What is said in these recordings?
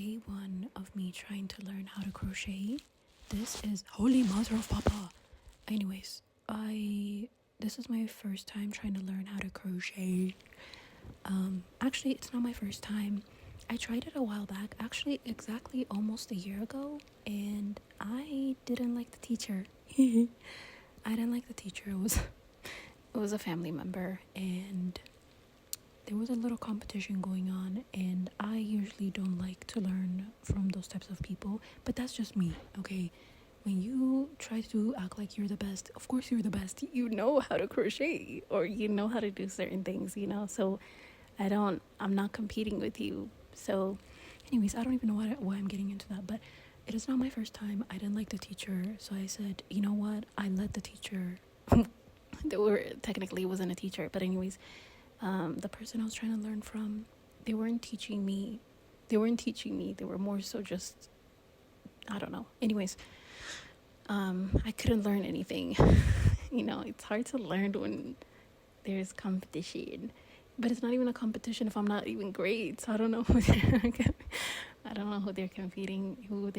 day one of me trying to learn how to crochet. This is holy mother of papa. Anyways, this is my first time trying to learn how to crochet. Actually, it's not my first time. I tried it a while back, actually exactly almost a year ago, and I didn't like the teacher. I didn't like the teacher. It was a family member, and there was a little competition going on, and I usually don't like to learn from those types of people, but that's just me, okay? When you try to act like you're the best, of course you're the best. You know how to crochet, or you know how to do certain things, so I'm not competing with you. So anyways, I don't even know why I'm getting into that, but it is not my first time. I didn't like the teacher, so I said, you know what, I let the teacher technically it wasn't a teacher, but anyways, the person I was trying to learn from, they weren't teaching me. They were more so just, I don't know. Anyways, I couldn't learn anything. It's hard to learn when there's competition, but it's not even a competition if I'm not even great. So I don't know who they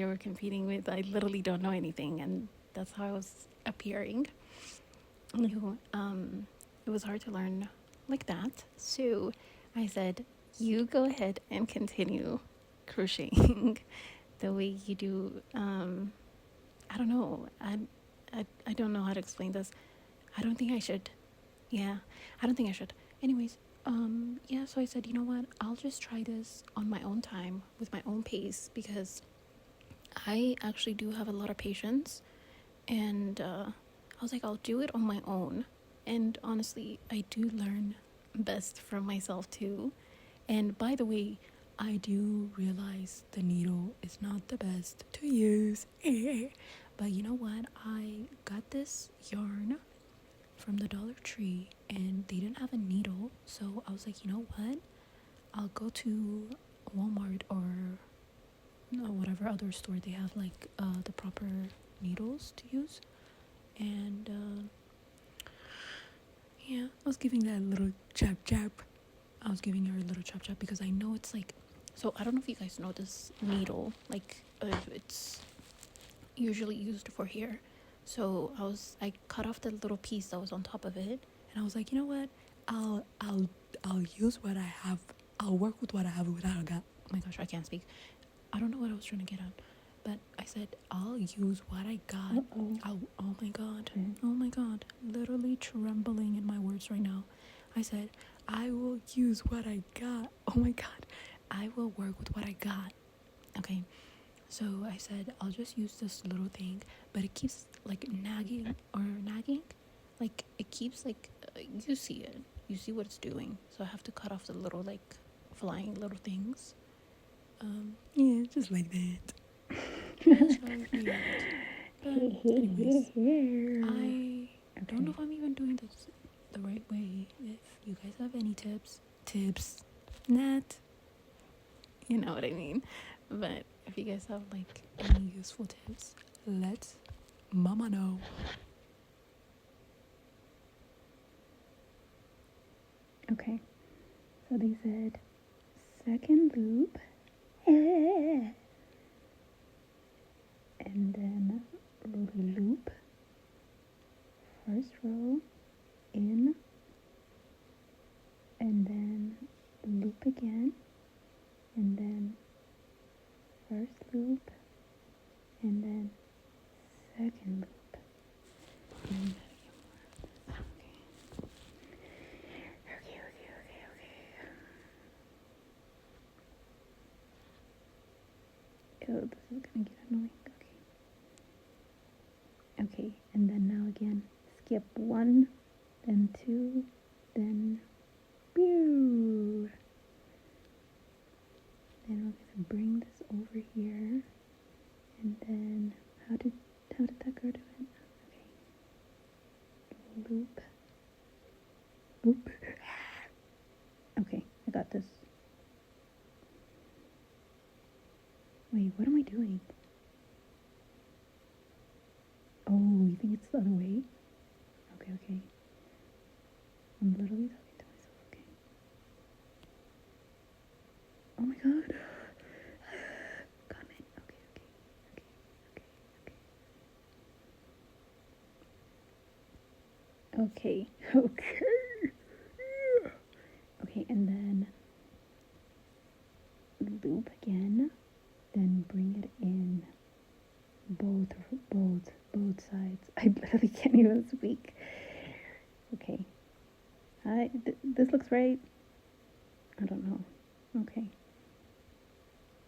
were competing with. I literally don't know anything, and that's how I was appearing. It was hard to learn like that. So I said, you go ahead and continue crocheting the way you do. I don't know. I don't know how to explain this. I don't think I should. Yeah, I don't think I should. Anyways, so I said, you know what? I'll just try this on my own time with my own pace, because I actually do have a lot of patience, and I was like, I'll do it on my own. And honestly, I do learn best from myself too. And by the way, I do realize the needle is not the best to use. But you know what? I got this yarn from the Dollar Tree, and they didn't have a needle. So I was like, you know what? I'll go to Walmart or whatever other store they have like the proper needles to use. And I was giving that a little chap. I was giving her a little chap because I know it's like, so I don't know if you guys know this needle, like it's usually used for hair. So I cut off the little piece that was on top of it, and I was like, you know what, I'll use what I have. I'll work with what I have without a gap. Oh my gosh, I can't speak. I don't know what I was trying to get at, but I said I'll use what I got. Oh my god, literally trembling in my words right now. I said I will use what I got. Oh my god, I will work with what I got. Okay, so I said I'll just use this little thing, but it keeps like nagging, like it keeps like you see what it's doing. So I have to cut off the little like flying little things. Just like that. That's how I react. But anyways, I don't know if I'm even doing this the right way. If you guys have any tips, Nat, you know what I mean. But if you guys have like any useful tips, let mama know. Okay, so they said second loop, and then loop, first row in, and then loop again, and then first loop, and then second loop. And okay. Oh, this is gonna get annoying. Okay, and then now again, skip 1, then 2, then pew. Then we're gonna bring this over here, and then how did that go to it? Okay, loop. Okay, I got this. Wait, what am I doing? Oh, you think it's the other way? Okay. I'm literally talking to myself, okay? Oh my god. Okay. Okay. Okay, and then loop again, then bring it in both sides. I literally can't even speak. Okay. This looks right. I don't know. Okay.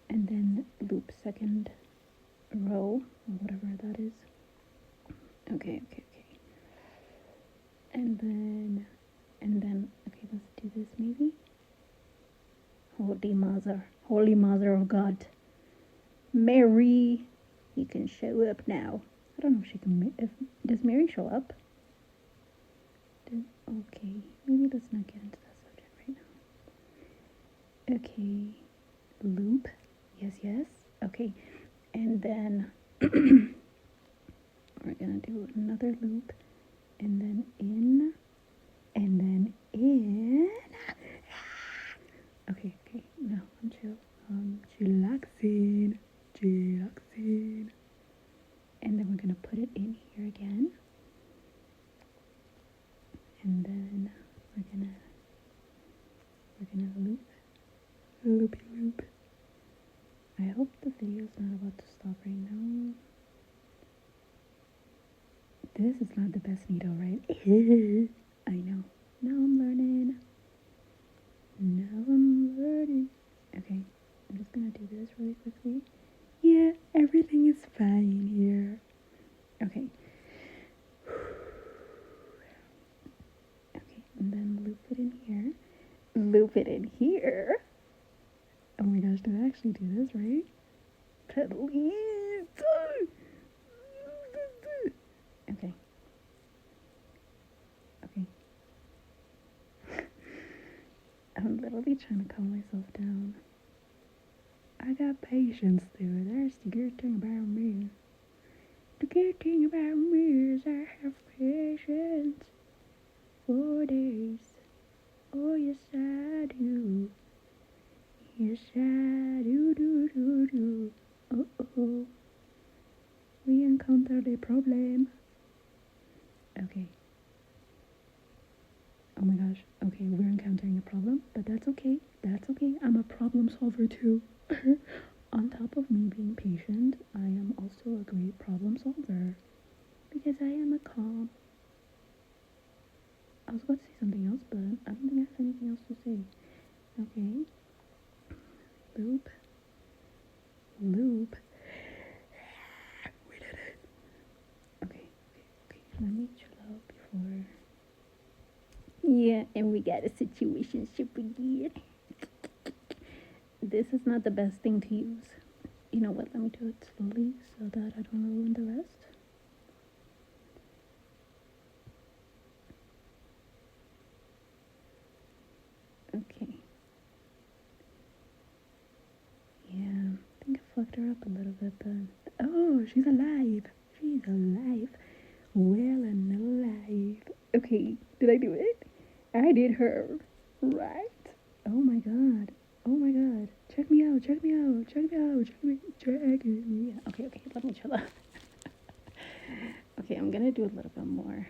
And then loop second row, or whatever that is. Okay. And then, okay, let's do this maybe. Holy Mother of God. Mary, you can show up now. I don't know if she can, does Mary show up? Okay, maybe let's not get into that subject right now. Okay, loop, yes, okay, and then we're gonna do another loop, and then in, and then in. Okay, now I'm chillaxing, and then we're gonna put it in here again, and then we're gonna loopy loop. I hope the video's not about to stop right now. This is not the best needle, right? I know. Now I'm learning. Okay, I'm just gonna do this really quickly. Yeah, everything is fine here. Okay. Okay, and then loop it in here. Oh my gosh, did I actually do this right? Please. Okay. I'm literally trying to calm myself down. I got patience through. That's the good thing about me. The good thing about me is I have patience for days. Oh yes I do. Yes I do. Oh. We encountered a problem. Okay. Oh my gosh. Okay, we're encountering a problem, but that's okay. I'm a problem solver too. On top of me being patient, I am also a great problem solver. Because I am a calm. I was about to say something else, but I don't think I have anything else to say. Okay. Loop. We did it. Okay. Let me chill out before. Yeah, and we got a situationship again. This is not the best thing to use. You know what? Let me do it slowly so that I don't ruin the rest. Okay. Yeah, I think I fucked her up a little bit, but oh, she's alive. Well and alive. Okay, did I do it? I did her. Right? Oh my god. Check me out. Okay, let me chill out. Okay, I'm gonna do a little bit more.